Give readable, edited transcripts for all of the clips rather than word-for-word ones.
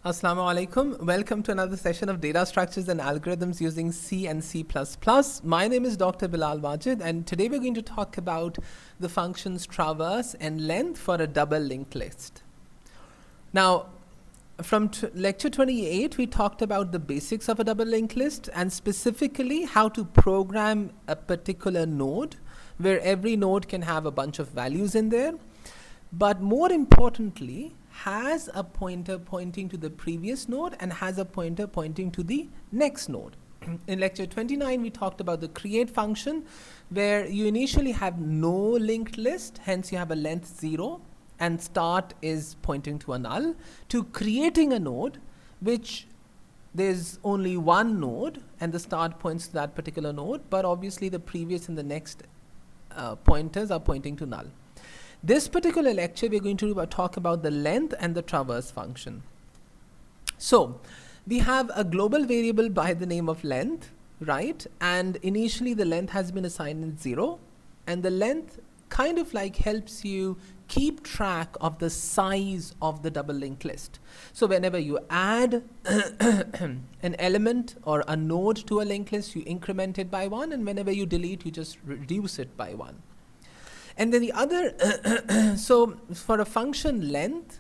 Assalamu alaikum. Welcome to another session of data structures and algorithms using C and C++. My name is Dr. Bilal Wajid, and today we're going to talk about the functions traverse and length for a double linked list. Now, from lecture 28, we talked about the basics of a double linked list and specifically how to program a particular node where every node can have a bunch of values in there. But more importantly, has a pointer pointing to the previous node and has a pointer pointing to the next node. In lecture 29, we talked about the create function where you initially have no linked list, hence you have a length 0 and start is pointing to a null, to creating a node which there's only one node and the start points to that particular node, but obviously the previous and the next pointers are pointing to null. This particular lecture, we're going to talk about the length and the traverse function. So we have a global variable by the name of length, right? And initially the length has been assigned in 0, and the length kind of like helps you keep track of the size of the double linked list. So whenever you add an element or a node to a linked list, you increment it by 1, and whenever you delete, you just reduce it by 1. And then the other, so for a function length,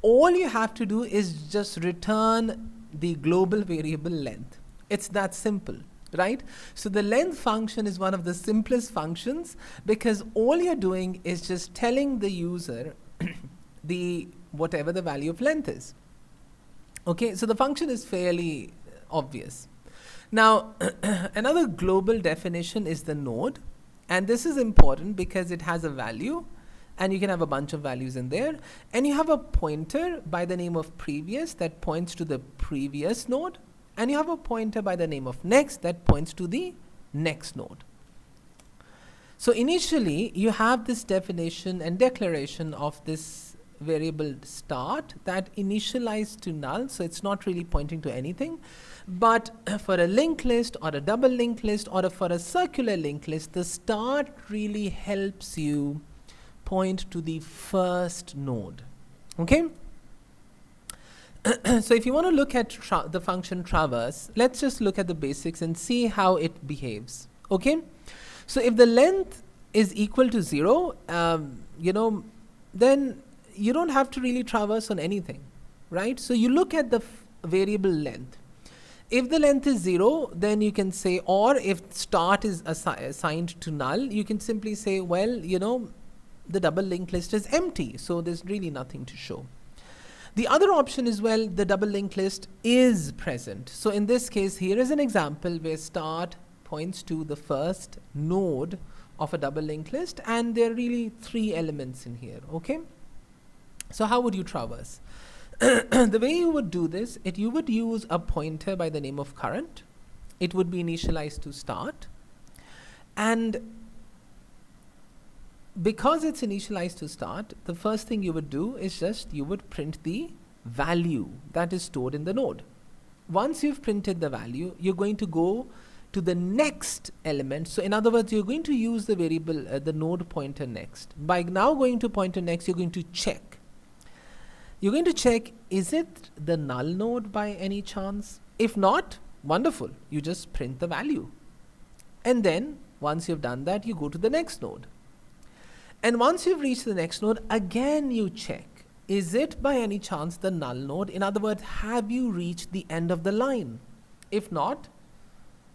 all you have to do is just return the global variable length. It's that simple, right? So the length function is one of the simplest functions because all you're doing is just telling the user whatever the value of length is. Okay, so the function is fairly obvious. Now, another global definition is the node. And this is important because it has a value and you can have a bunch of values in there. And you have a pointer by the name of previous that points to the previous node. And you have a pointer by the name of next that points to the next node. So initially you have this definition and declaration of this variable start that initialized to null. So it's not really pointing to anything. But for a linked list or a double linked list or for a circular linked list, the start really helps you point to the first node. Okay? So if you want to look at the function traverse, let's just look at the basics and see how it behaves. Okay? So if the length is equal to 0, then you don't have to really traverse on anything, right? So you look at the variable length. If the length is 0, then you can say, or if start is assigned to null, you can simply say, well, the double linked list is empty, so there's really nothing to show. The other option is, well, the double linked list is present. So in this case, here is an example where start points to the first node of a double linked list, and there are really 3 elements in here, okay? So how would you traverse? The way you would do this, you would use a pointer by the name of current. It would be initialized to start. And because it's initialized to start, the first thing you would do is you would print the value that is stored in the node. Once you've printed the value, you're going to go to the next element. So in other words, you're going to use the variable, the node pointer next. By now going to pointer next, you're going to check. You're going to check, is it the null node by any chance? If not, wonderful, you just print the value. And then once you've done that, you go to the next node. And once you've reached the next node, again you check, is it by any chance the null node? In other words, have you reached the end of the line? If not,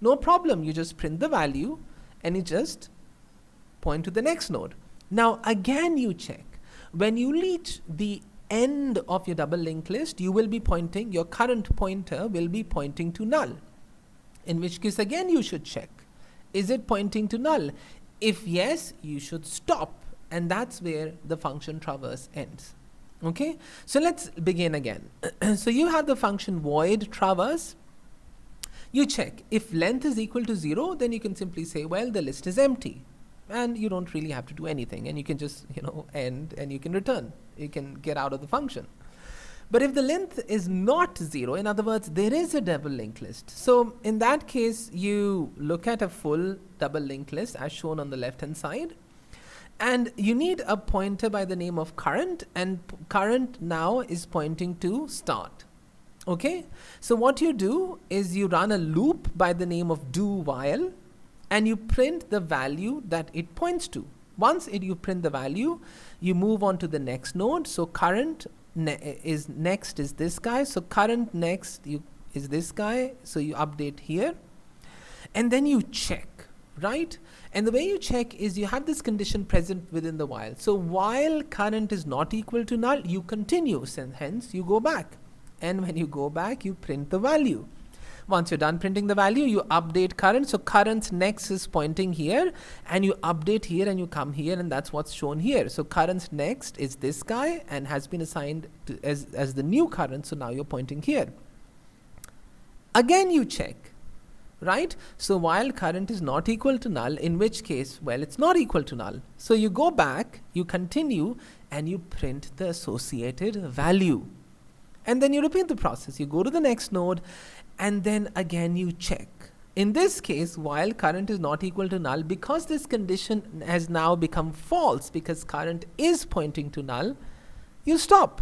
no problem, you just print the value and you just point to the next node. Now again you check. When you reach the end of your double linked list, you will be pointing, your current pointer will be pointing to null. In which case again you should check, is it pointing to null? If yes, you should stop, and that's where the function traverse ends. Okay, so let's begin again. So you have the function void traverse. You check, if length is equal to 0, then you can simply say, well, the list is empty. And you don't really have to do anything, and you can just end and you can return, you can get out of the function. But if the length is not 0, in other words, there is a double linked list. So in that case, you look at a full double linked list as shown on the left hand side, and you need a pointer by the name of current, and current now is pointing to start. Okay, so what you do is you run a loop by the name of do while, and you print the value that it points to. Once you print the value, you move on to the next node. So current next is this guy. So current next is this guy. So you update here, and then you check, right? And the way you check is you have this condition present within the while. So while current is not equal to null, you continue, and hence you go back. And when you go back, you print the value. Once you're done printing the value, you update current. So current's next is pointing here, and you update here and you come here, and that's what's shown here. So current's next is this guy and has been assigned to as the new current. So now you're pointing here. Again, you check, right? So while current is not equal to null, in which case, well, it's not equal to null. So you go back, you continue, and you print the associated value. And then you repeat the process. You go to the next node, and then again you check. In this case, while current is not equal to null, because this condition has now become false because current is pointing to null, you stop.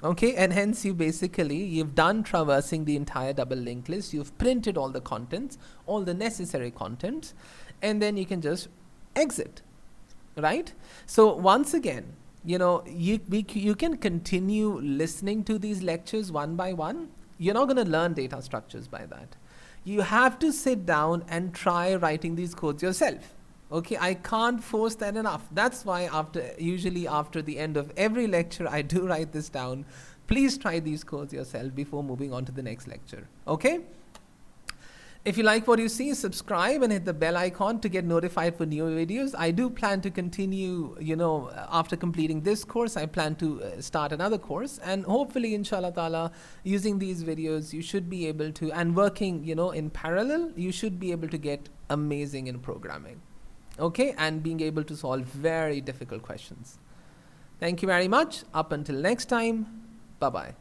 Okay, and hence you've done traversing the entire double linked list. You've printed all the contents, all the necessary contents, and then you can just exit, right? So once again, you can continue listening to these lectures one by one. You're not going to learn data structures by that. You have to sit down and try writing these codes yourself. Okay, I can't force that enough. That's why usually after the end of every lecture, I do write this down. Please try these codes yourself before moving on to the next lecture. Okay? If you like what you see, subscribe and hit the bell icon to get notified for new videos. I do plan to continue, after completing this course, I plan to start another course, and hopefully, inshallah ta'ala, using these videos, you should be able to, and working, in parallel, you should be able to get amazing in programming. Okay, and being able to solve very difficult questions. Thank you very much. Up until next time, bye-bye.